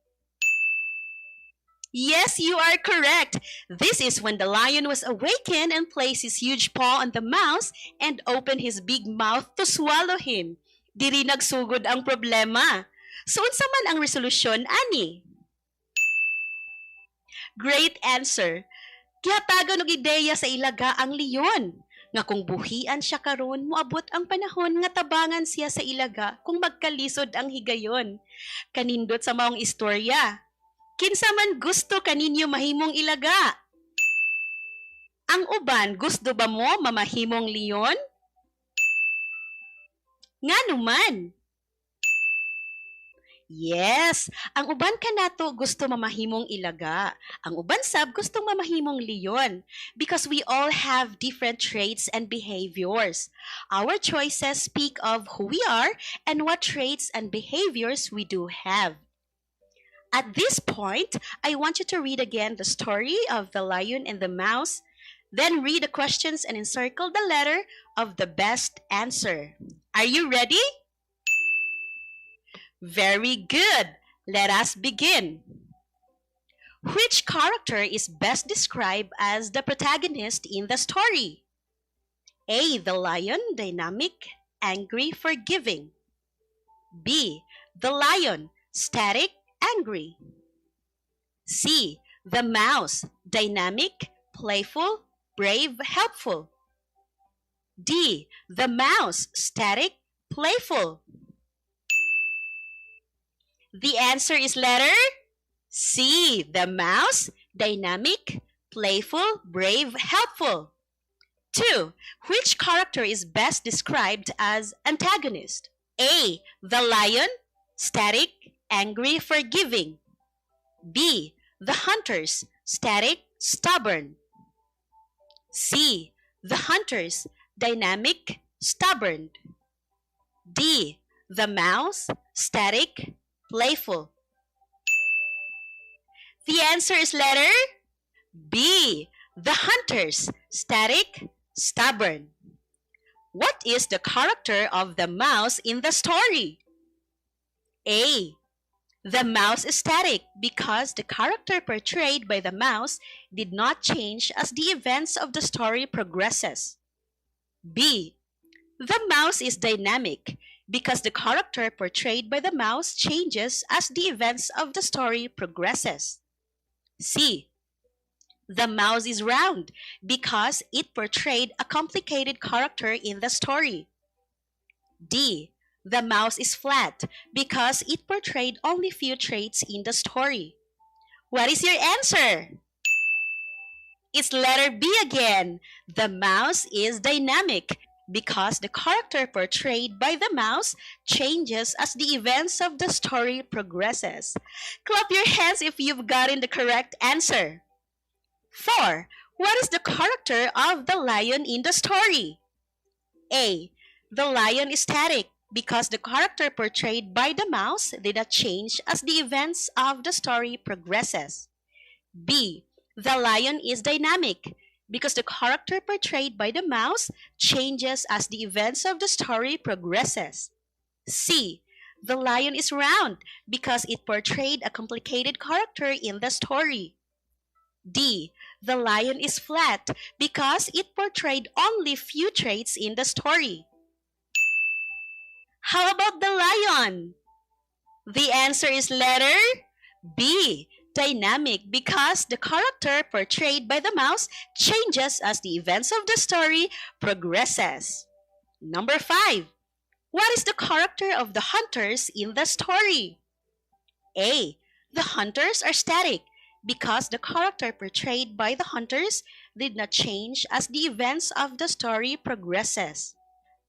Yes, you are correct. This is when the lion was awakened and placed his huge paw on the mouse and opened his big mouth to swallow him. Diri nagsugod ang problema. So unsa man ang resolusyon ani? Great answer. Gihatagan og ideya sa ilaga ang leon nga kung buhian siya karon moabot ang panahon nga tabangan siya sa ilaga kung magkalisod ang higayon. Kanindot sa maong istorya. Kinsa man gusto kaninyo mahimong ilaga? Ang uban gusto ba mo mamahimong leon Nga naman. Yes, ang uban kanato gusto mamahimong ilaga. Ang uban sab gustong mamahimong leon because we all have different traits and behaviors. Our choices speak of who we are and what traits and behaviors we do have. At this point, I want you to read again the story of the lion and the mouse, then read the questions and encircle the letter of the best answer. Are you ready? Very good. Let us begin. Which character is best described as the protagonist in the story? A. The lion, dynamic, angry, forgiving. B. The lion, static, angry. C. The mouse, dynamic, playful, brave, helpful. D. The mouse, static, playful. The answer is letter C. The mouse, dynamic, playful, brave, helpful. 2. Which character is best described as antagonist? A. The lion, static, angry, forgiving. B. The hunters, static, stubborn. C. The hunters, dynamic, stubborn. D. The mouse, static, playful. The answer is letter B. The hunters, static, stubborn. What is the character of the mouse in the story? A. The mouse is static because the character portrayed by the mouse did not change as the events of the story progresses. B. The mouse is dynamic because the character portrayed by the mouse changes as the events of the story progresses. C. The mouse is round because it portrayed a complicated character in the story. D. The mouse is flat because it portrayed only few traits in the story. What is your answer? It's letter B again. The mouse is dynamic because the character portrayed by the mouse changes as the events of the story progresses. Clap your hands if you've gotten the correct answer. 4. What is the character of the lion in the story? A. The lion is static because the character portrayed by the mouse did not change as the events of the story progresses. B. The lion is dynamic because the character portrayed by the mouse changes as the events of the story progresses. C. The lion is round because it portrayed a complicated character in the story. D. The lion is flat because it portrayed only few traits in the story. How about the lion? The answer is letter B. Dynamic because the character portrayed by the mouse changes as the events of the story progresses. Number 5. What is the character of the hunters in the story? A. The hunters are static because the character portrayed by the hunters did not change as the events of the story progresses.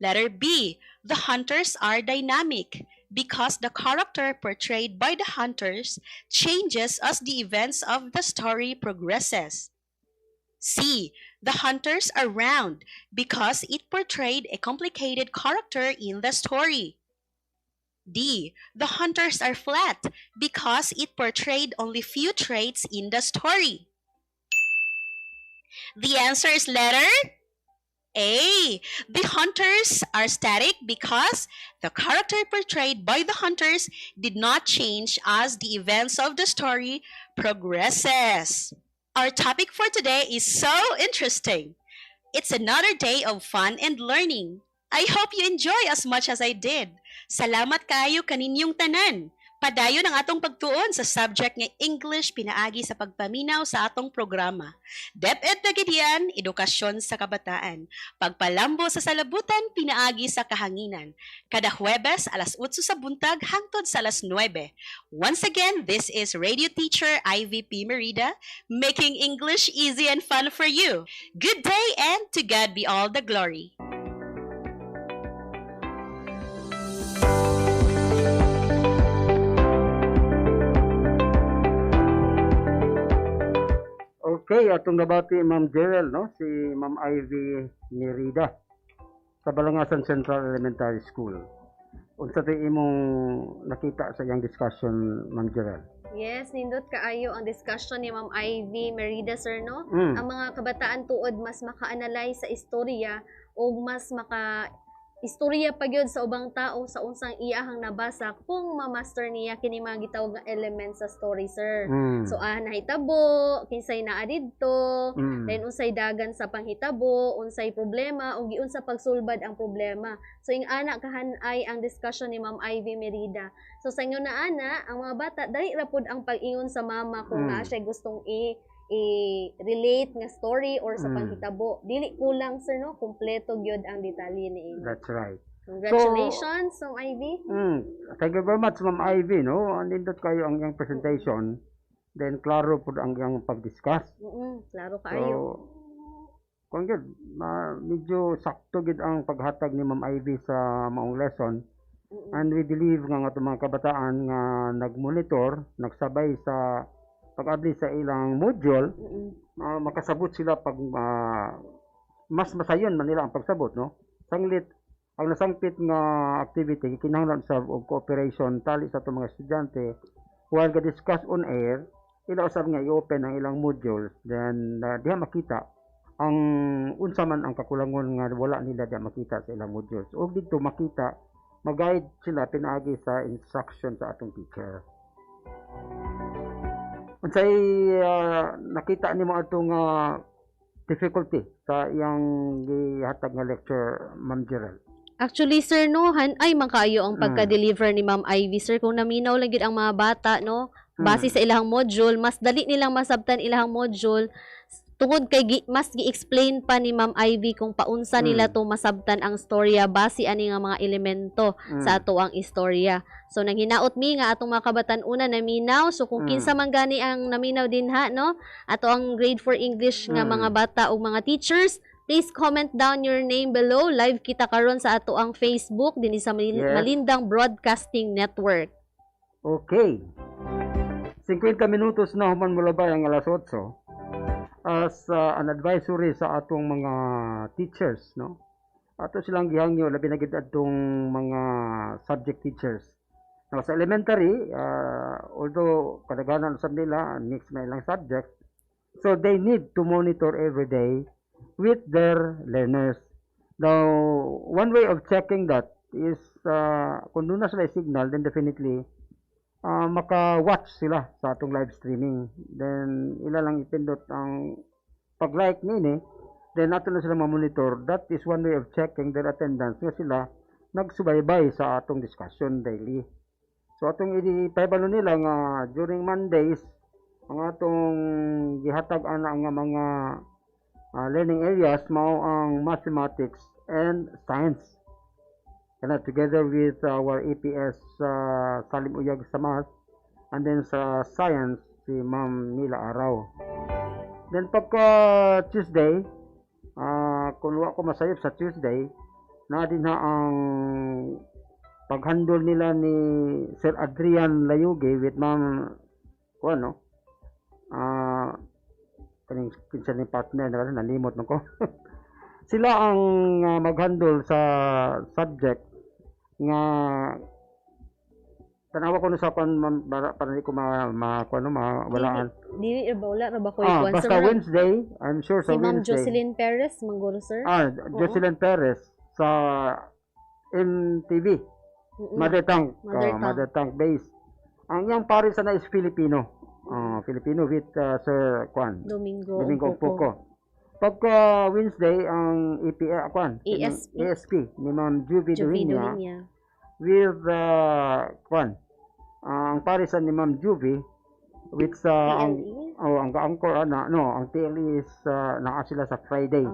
Letter B. The hunters are dynamic because the character portrayed by the hunters changes as the events of the story progresses. C. The hunters are round because it portrayed a complicated character in the story. D. The hunters are flat because it portrayed only few traits in the story. The answer is letter A. The hunters are static because the character portrayed by the hunters did not change as the events of the story progresses. Our topic for today is so interesting. It's another day of fun and learning. I hope you enjoy as much as I did. Salamat kayo kaninyong tanan. Padayon ang atong pagtuon sa subject nga English pinaagi sa pagpaminaw sa atong programa. DEPED PAGADIAN, Edukasyon sa Kabataan. Pagpalambo sa salabutan, pinaagi sa kahanginan. Kada Huwebes, alas 8 sa buntag, hangtod sa alas 9. Once again, this is radio teacher IVP Merida, making English easy and fun for you. Good day and to God be all the glory. Okay, atong nabati Ma'am Jerel, no? Si Ma'am Ivy Merida sa Balangasan Central Elementary School. Unsa tay imong nakita sa iyang discussion, Ma'am Jerel? Yes, nindot kaayo ang discussion ni Ma'am Ivy Merida, sir, no? Mm. Ang mga kabataan tuod mas maka-analyze sa istorya o mas istorya pa gyud sa ubang tao sa unsang iyahang nabasa kung ma-master niya kini mga gitawag nga elements sa story, sir. Mm. So nahitabo, kinsay naa didto, then unsay dagan sa panghitabo, unsay problema ug giun sa pagsulbad ang problema. So ing ana kahanay ang discussion ni Ma'am Ivy Merida. So sa inyo na ana, ang mga bata dali ra pud ang pag-ingon sa mama kung naa siya gustong i-relate nga story or sa panghitabo. Dili kulang, sir, no? Kompleto gyud ang detalye niini. That's right. Congratulations, Ma'am Ivy. Thank you very much, Ma'am Ivy, no? Nindot kayo ang iyang presentation. Then, klaro po ang iyang pag-discuss. Klaro So, kaayo. kung yun, medyo sakto gid ang paghatag ni Ma'am Ivy sa maong lesson. And we believe nga itong mga kabataan nga nag-monitor, nagsabay sa pag-abli sa ilang module, makasabot sila pag mas masayon man nila ang pagsabot, no? Sanglit ang nasangpit nga activity kinahanglan sa cooperation tali sa itong mga estudyante while ga-discuss on air, ila usab nga i-open ang ilang modules, then diha makita ang unsa man ang kakulangon nga wala nila diha makita sa ilang modules. O dito makita mag-guide sila pinaagi sa instruction sa atong teacher. Unsay nakita nimo atong difficulty sa iyang gihatag nga lecture, Ma'am Jerel? Actually, sir, no, ay makaayo ang pagka-deliver ni Ma'am Ivy, sir. Kung naminaw lang yun ang mga bata, no, base sa ilang module, mas dali nilang masabtan ilang module tungod kay mas gi-explain pa ni Ma'am Ivy kung paunsa nila to masabtan ang storya base ani nga mga elemento sa ato ang istorya. So nanghinaot mi nga atong mga kabatan-una naminaw. So kung kinsa man gani ang naminaw dinha, no, ato ang grade 4 English nga mga bata o mga teachers, please comment down your name below. Live kita karon sa ato ang Facebook dinhi sa Malindang Broadcasting Network. Okay. 50 minutos na human mulabay ang alas 8. As an advisory sa atong mga teachers, no? Ato silang gihangyo labi na gid atong mga subject teachers. Now, sa elementary, although kadaghanan sa nila mix na ilang subjects, so they need to monitor every day with their learners. Now, one way of checking that is kung doon na sila signal, then definitely maka-watch sila sa atong live streaming. Then, ila lang ipindot ang pag-like nini, then nato na sila ma-monitor. That is one way of checking their attendance nga sila nagsubaybay sa atong discussion daily. So, atong ipahibalo nila nga during Mondays, ang atong gihatag ana nga mga learning areas mao ang mathematics and science. And together with our APS Salim Uyag sa math, and then sa science si Ma'am Nila Araw. Then pagka Tuesday, kung wa ko masayop sa Tuesday, na din na ang paghandle nila ni Sir Adrian Layuge with Ma'am kaning kinsa ni partner na nalimot nako. Sila ang maghandle sa subject nga tanawa ko na sa para di ko mawalaan. Dili ba wala ra ba ko basta Wednesday, I'm sure sa si Ma'am Wednesday. Jocelyn Perez mangguro, sir. Jocelyn Perez sa MTV. Mother tongue base. Ang iyang pares na is Filipino. Filipino with Sir Domingo Poco. Pagka Wednesday ang ESP ni Ma'am Juvie Duhinya with ang parisan ni Ma'am Juvie with ang kaangkor ang TLE is naa sila sa Friday.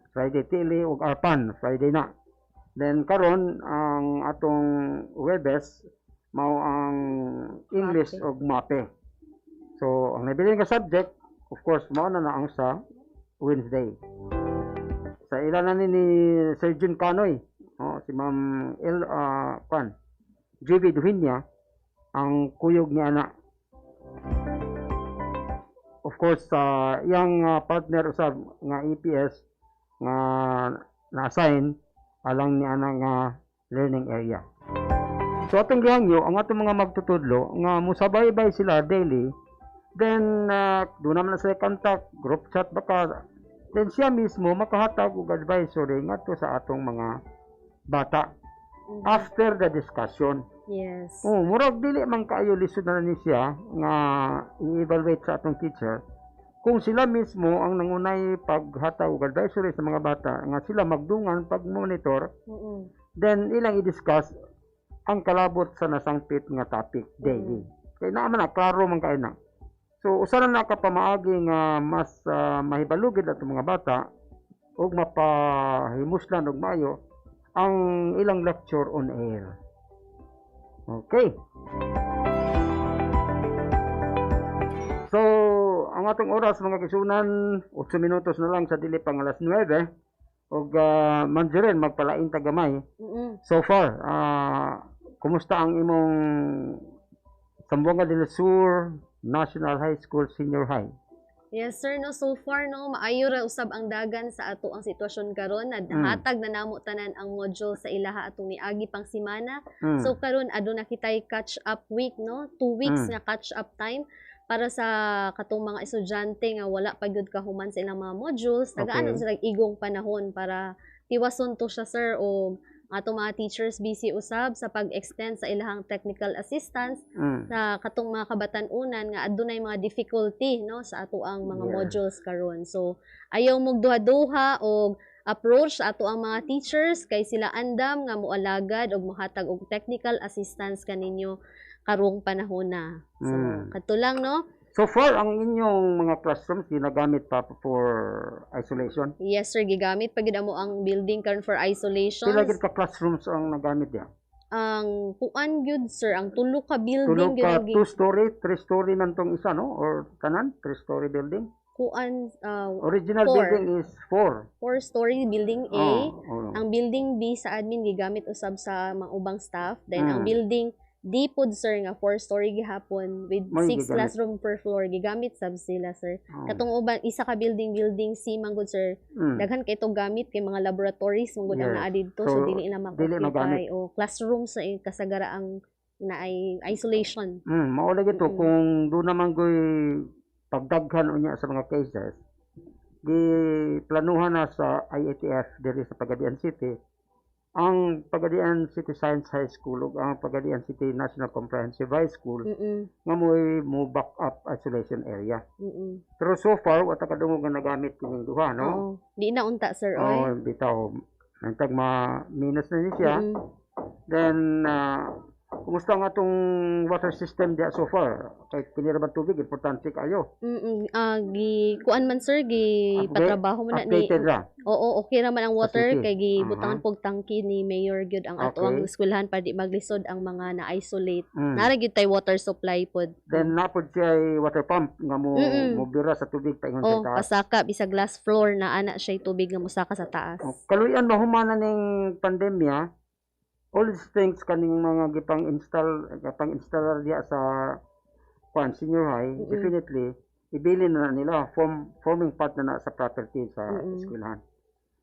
Friday TLE ug Arpan Friday na. Then karon ang atong Webes mao ang English ug MAPE. So ang nabilin nga subject of course mao na ang sa Wednesday. Sa ilan na ni Sir Jun Canoy, si Ma'am Juvie Duhinya, ang kuyog ni anak. of course yang partner usab nga EPS nga na-assign alang ni ana nga learning area. So atong gihangyo ang atong mga magtutudlo nga musabay-bay sila daily, then doon naman na sila contact, group chat baka, then siya mismo makahatag og advisory ngadto sa atong mga bata after the discussion. Yes. Murag dili man kaayo lisod na ni siya nga i-evaluate sa atong teacher kung sila mismo ang nangunay paghatag og advisory sa mga bata nga sila magdungan pag monitor, then ilang i-discuss ang kalabot sa nasangpit nga topic daily. Kaya naman na klaro man kay na. So usa na kapamaagi nga mas mahibalugid atong mga bata ug mapahimuslan og maayo ang ilang lecture on air. Okay. So, ang atong oras mga kisunan, 8 minutos na lang sa dili pang alas 9. Og mandiren magpalain tagamay. So far, kumusta ang imong Zamboanga del Sur National High School Senior High? Yes sir, no, so far no maayo ra usab ang dagan sa ato ang sitwasyon karon, hatag na namo tanan ang module sa ilaha atong niagi pang semana. So karon aduna kitay catch up week, no, 2 weeks nga catch up time para sa katong mga estudyante nga wala pa gyud kahuman sa ilang mga modules. Tagaan sila igong panahon para tiwason to siya sir, o atong mga teachers busy usab sa pag-extend sa ilahang technical assistance na katong mga kabatan-unan nga adunay mga difficulty, no, sa ato ang mga modules karon. So ayaw mog duha-duha og approach sa ato ang mga teachers kay sila andam nga moalagad og mohatag og technical assistance kaninyo karong panahon na. So kadto lang, no. So far, ang inyong mga classrooms ginagamit pa for isolation? Yes sir, gigamit pa gid mo ang building karon for isolation. Pila gid ka classrooms ang nagamit diya? Ang kuan gyud sir, ang tulo ka building Tulo ka gyud 2-story, 3-story man tong isa, no? Or tanan 3-story building? kuan Original four. building is 4. 4-story building A. Oh. Ang building B sa admin gigamit usab sa mga ubang staff. Then ang building D pod sir nga 4-story gihapon with May 6 gigamit. classroom per floor gigamit sab sila sir. Katong uban isa ka building C man gud sir. Daghan kay itong gamit kay mga laboratories man gud ang Yes. naa didto, So, so dili na dili magamit. ma-occupy o classroom sa kasagara ang naay isolation. Mao lagi to kung do naman goy pagdaghan unya sa mga cases. Di planuhan na sa IATF diri sa Pagadian City ang Pagadian City Science High School ug ang Pagadian City National Comprehensive High School nga mo back up isolation area. Pero so far wala kadungog nga nagamit kining duha, no? Oo. Di na unta sir oy. Bitaw nantag ma-minus na ni siya. Then kumusta nga itong water system diya so far? Kay kiniraman tubig, importante kayo. Kuan man sir, patrabaho mo na ni. Updated ra. Oo, okay raman ang water Facility. kay gibutangan pog tangki ni Mayor gyud ang ato ang eskwelahan para di maglisod ang mga na-isolate. Nara gyud tay water supply pod. Then napod siya ay water pump nga mo bira sa tubig pa ingon Oh, sa taas. pasaka bisa glass floor na ana siya tubig nga musaka sa taas. Kaluyan mahumana ning pandemya. All these things kaning mga gipang-install diya sa senior high, definitely ibilin na nila forming part na sa property sa eskwelahan.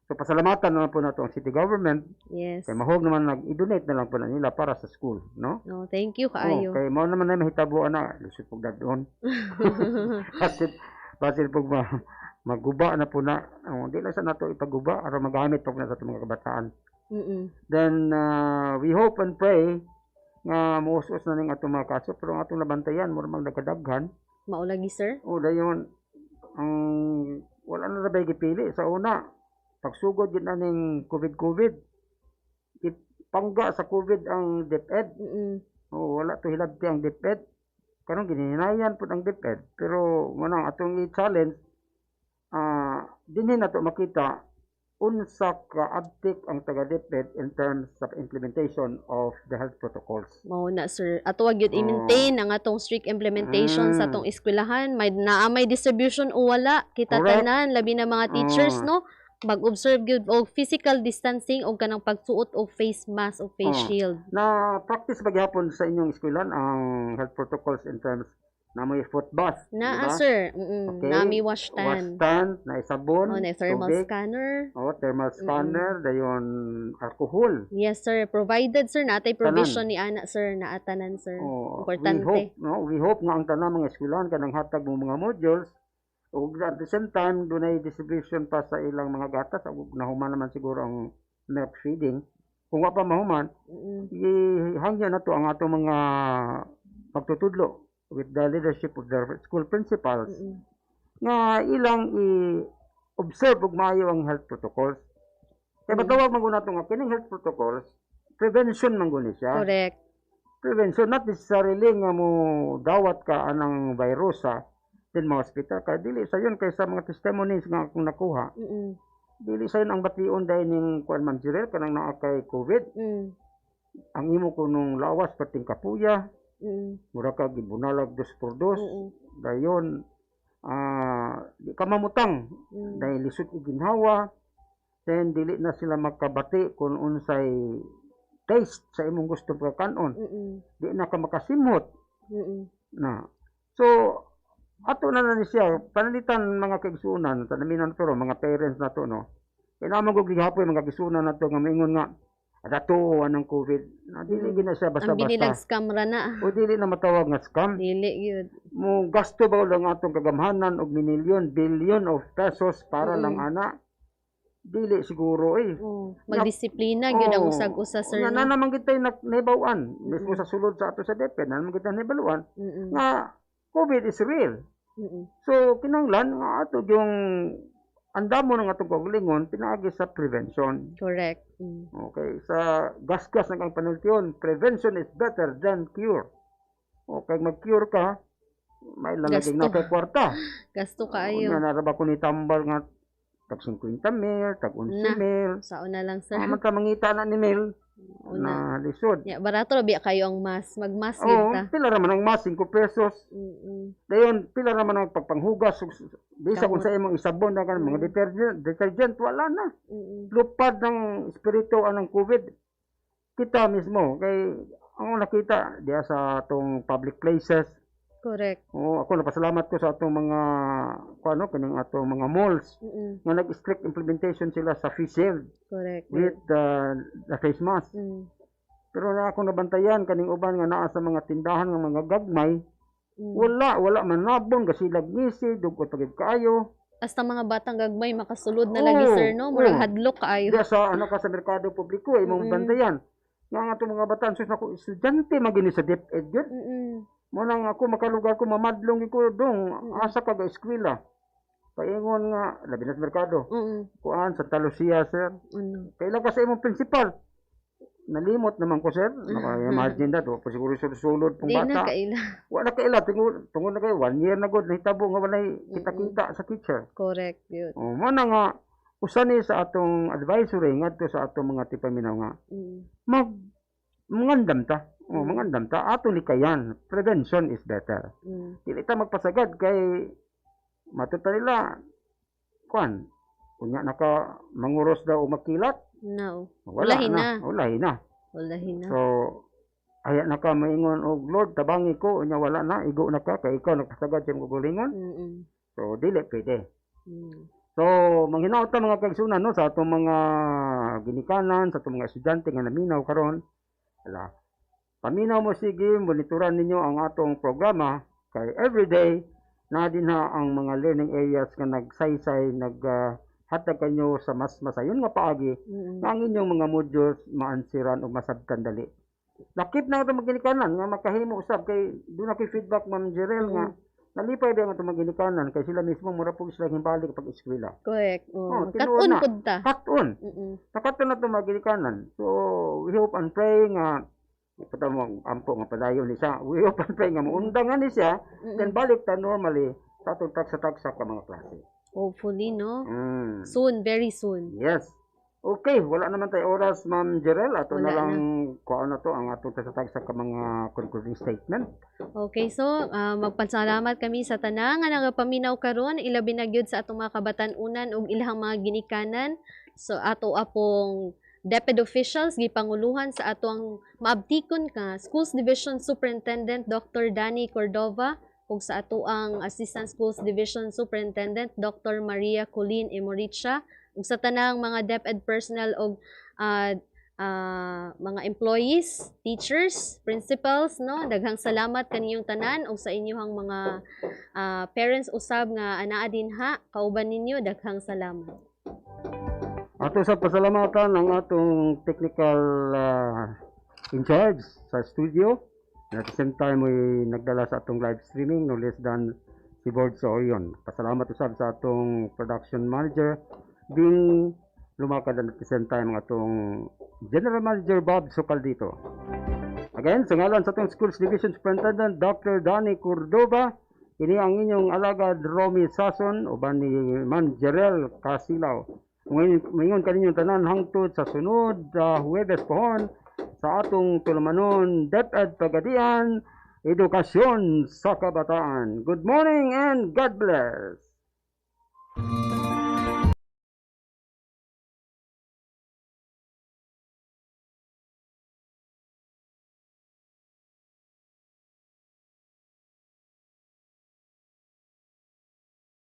So pasalamatan na po nato ang city government. Yes. Kay mahog naman nag-donate na lang po na nila para sa school, no? No, thank you kaayo. Kay mao naman na mahitabo ana, lusot pog dadon. Basil pog maguba na po na. Di lang sa nato ipaguba aron magamit pog na sa mga kabataan. Then we hope and pray nga muus-us na ning atong mga kaso, pero ang atong nabantayan mo namang nagkadaghan. Maulagi sir. O dayon ang wala na rabay gipili sa una. Pagsugod gid na ning COVID. Pangga sa COVID ang DEPED. Wala to hilabti ang DEPED. Karon ginhinayan pud ang DEPED, pero manang atong i-challenge dinhi nato makita unsa ka-adtik ang taga-DEPED in terms of implementation of the health protocols. Mao na sir. Ato wag gyud i-maintain ang atong strict implementation sa atong eskwelahan. May distribution o wala kita tanan labi na mga teachers, no? Mag-observe gyud og physical distancing og kanang pagsuot og face mask o face shield. Na practice ba gyapon sa inyong eskwelahan ang health protocols in terms na may foot bath. Naa, diba? sir. Okay. Nami wash Wash stand. stand, na sabon, Oh, na thermal tubig, scanner. thermal scanner, dayon alcohol. Yes, sir. Provided, sir, natay provision ni ana, sir, na atanan, sir. Importante. We hope nga ang tanang mga eskwelahan kanang hatag mo mga modules, ug at the same time dunay distribution pa sa ilang mga gatas, ug nahuman naman siguro ang milk feeding. Kung wa pa mahuman, ihangyo na to ang atong mga pagtutudlo with the leadership of the school principals nga ilang i-observe ug maayo ang health protocols. Kaya matawag man guna nga kining health protocols, prevention man guni siya. Correct. Prevention, not necessarily nga mo dawat ka anang virus din mga hospital ka. Dili sa yun kaysa mga testimonies nga akong nakuha. Dili sa yun ang bation dahil ng Kuan Ma'am Jirel kanang naa kay COVID. Ang imo ko nung lawas pating kapuya. Mura ka gibunalag 2x2. Dayon di ka mamutang dahil lisod og ginhawa. Then dili na sila magkabati kung unsay taste sa imong gusto pagkanon. Di na ka makasimot. Na. So ato na ni siya panalitan mga kaigsunan sa naminan pero mga parents na to no. Kaya naman kong gihapoy mga kaigsunan na to nga maingon nga dato anang COVID. Na dili gina siya basta-basta. Ang binilag scam ra na. O dili na matawag nga scam. Dili yun. Mo gasto ba lang atong kagamhanan og milyon, billion of pesos para lang ana. Dili siguro Magdisiplina gyud ang usag-usa, sir. Nga na naman kita naibawan. Mismo sa sulod sa ato sa DEPED, na naman kita naibaluan. Nga COVID is real. So kinahanglan nga ato yung andamo ng atong kaugalingon pinaagi sa prevention. Correct. Okay, sa gasgas ng ang panultiyon, prevention is better than cure. Okay, mag-cure ka, may lalaging na kay kwarta. Gasto kaayo. Naraba ko ni tambal nga tag 50 mil, tag 11 mil. Sao na lang, sir. Manta mangita na ni mil na lisod. Ya, barato rabi kayo ang mas. Mag-mas yun ta. Pila raman ang mas 5 pesos. Dayon pila raman ang pagpanghugas. Bisa kung sa imong isabon na kan mga detergent wala na. Lupad ng espiritu anang COVID. Kita mismo kay ang nakita diya sa atong public places. Correct. Ako napasalamat ko sa atong mga kaning atong mga malls nga nag-strict implementation sila sa face shield. Correct. With the face mask. Pero na ako nabantayan kaning uban nga naa sa mga tindahan nga mga gagmay. Wala man nabon kasilag ngisi dugkot pagid kaayo. Hasta mga batang gagmay makasulod na lagi, sir, no? Murag hadlok kaayo. Diya sa ka sa merkado publiko imong bantayan. Nga atong mga bataan sus nako estudyante magini sa DEPED gyud. Munang ako makalugar ko mamadlong ko dong asa ka ga eskwela. Paingon nga labi na sa merkado. Kuan sa Talusia, sir. Kailan ka sa imong principal? Nalimot naman ko, sir. Naka-imagine na to. Siguro sulod pong bata. Di na kaila. Wala kaila. Tungod na kayo. 1 year na god. Nahitabo nga walay kita-kita sa teacher. Correct. Yun. Muna nga usan ni sa atong advisory ngadto sa atong mga tipaminaw nga. Mangandam ta. Mangandam ta. Ato ni kayan. Prevention is better. Dili ta magpasagad kay matuta nila. Kuan. Kunya naka manguros daw o makilat. No. Ulahin na. So, aya na ka maingon og Lord, tabangi ko, unya wala na, igo na ka, kay ikaw nagpasagad sa gugulingon. So, dili pwede. So, manghinaot ta mga kaigsunan no, sa atong mga ginikanan, sa atong mga estudyante nga naminaw karon. Paminaw mo sige, monitoran ninyo ang atong programa, kay everyday, na din ang mga learning areas nga nagsaysay, hatag kanyo sa mas masayon nga paagi nga ang inyong mga modules maansiran o masabtan dali. Lakip na ito maginikanan nga makahimo usab kay doon na kay feedback Ma'am Jirel nga nalipay ba nga ito maginikanan kay sila mismo mura po sila himbalik kapag eskwela. Correct. Kat-on pud ta. Kat-on. Kat-on na ito maginikanan. So we hope and pray nga ipatamo ampo nga padayon ni siya. We hope and pray nga muundangan ni siya then balik ta normally sa atong taksa-taksa ka mga klase. Hopefully, no? Soon, very soon. Yes. Okay, wala naman tayo oras, Ma'am Jirel. Ato Wala na lang kuha na to ang atong tasatag sa mga concluding statement. Okay, so magpasalamat kami sa tanang nga nagapaminaw karon ilabi na gyud sa atong mga kabatan-unan ug ilahang mga ginikanan. So ato apong DEPED officials gipanguluhan sa ato ang maabtikon ka Schools Division Superintendent Dr. Danny Cordova, ug sa ato ang Assistant Schools Division Superintendent Dr. Maria Colleen Emoricha, ug sa tanang mga DepEd personnel ug mga employees, teachers, principals, no, daghang salamat kaniyong tanan ug sa inyong mga parents usab nga anaa dinha kauban ninyo, daghang salamat. Ato sa pasalamatan ang atong technical in charge sa studio. At the same time, may nagdala sa atong live streaming, no less than si Board sa Orion. Pasalamat usab sa atong production manager, din lumakad at the same time ang atong General Manager Bob Socaldito. Again, sa ngalan sa atong Schools Division Superintendent Dr. Danny Cordova, ini ang inyong alagad Romy Sason o ni Man Jerel Casilaw. Ngayon kaninyong tanan hangtod sa sunod Huwebes pohon sa atong tulumanon DepEd Pagadian, Edukasyon sa Kabataan. Good morning and God bless!